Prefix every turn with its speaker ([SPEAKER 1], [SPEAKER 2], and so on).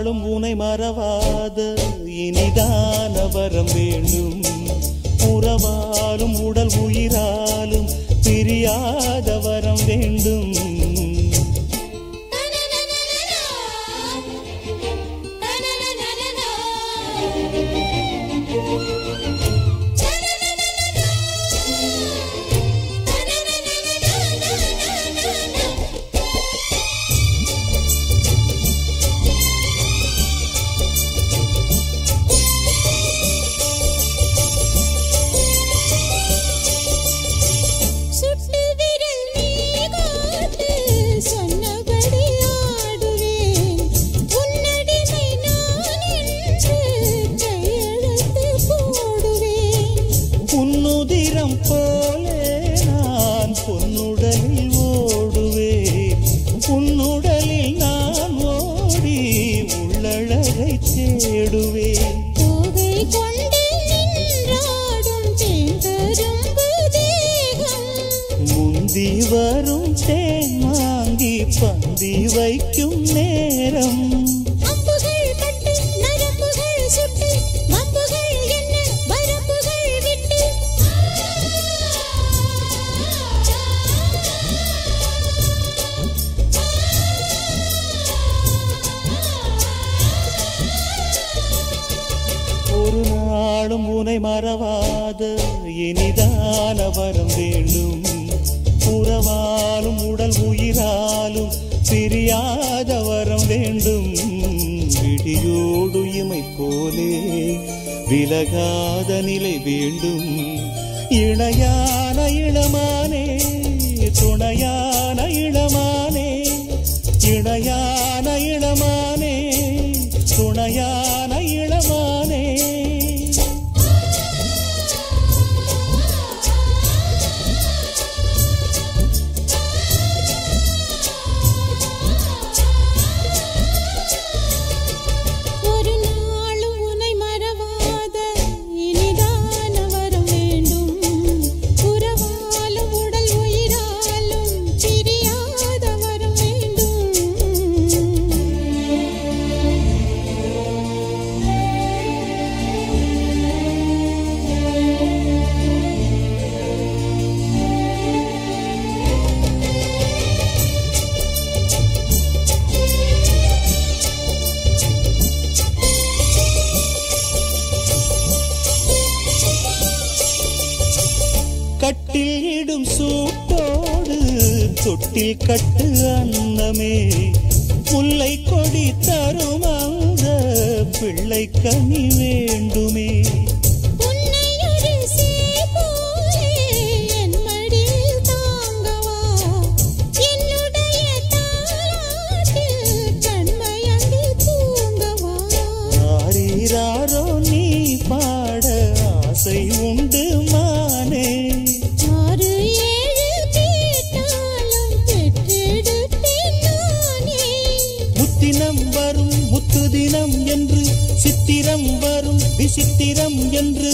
[SPEAKER 1] நாளும் உனை மறவாத இனிதான வரம் வேண்டும். உறவாலும் உடல் உயிராலும் பிரியாத வரம் வேண்டும். உன்னுதிரம் போலே நான் பொன்னுடலில் ஓடுவேன். உன்னுடலில் நான் ஓடி உள்ளழகை தேடுவேன்.
[SPEAKER 2] பூவை கொண்டு நின்றாடும் தேங்கரும்பு தேகம்.
[SPEAKER 1] முந்தி வரும் தேன் வாங்கி பந்தி வைக்கும் நேரம்.
[SPEAKER 2] அம்புகள் பட்டு நரம்புகள் சுட்டு மம்புகள் என்ன வரம்புகள் விட்டு.
[SPEAKER 1] ஒரு நாளும் உனை மறவாத இனிதான வரம் வேண்டும். உறவாலும் உடல் உயிராலும் பிரியாத வரம் வேண்டும். விடியோடு இமை போலே விலகாத நிலை வேண்டும். இணையான இளமானே துணையான இளமானே. இணையான இளமானே துணையான இளமானே.
[SPEAKER 2] ஒரு நாளும் உனை மறவாத இனிதான வரம் வேண்டும். உறவாலும் உடல் உயிராலும் பிரியாத வரம் வேண்டும்.
[SPEAKER 1] கட்டில் இடும் சூட்டோடு தொட்டில் கட்டு அன்னமே. முல்லை கொடி தரும் அந்த பிள்ளை கனி வேண்டுமே.
[SPEAKER 2] உன்னை ஒரு சேபோலே என் மடியில் தாங்கவா. என்னுடைய தாலாட்டில் கண்மயங்கி தூங்கவா.
[SPEAKER 1] ஆரீராரோ நீ பாட ஆசை உண்டு மானே.
[SPEAKER 2] 6 7 கேட்டாலும் பெற்றெடுத்தேன் நானே.
[SPEAKER 1] முத்தினம் வரும் முத்து தினம் என்று சித்திரம் வரும் விசித்திரம் என்று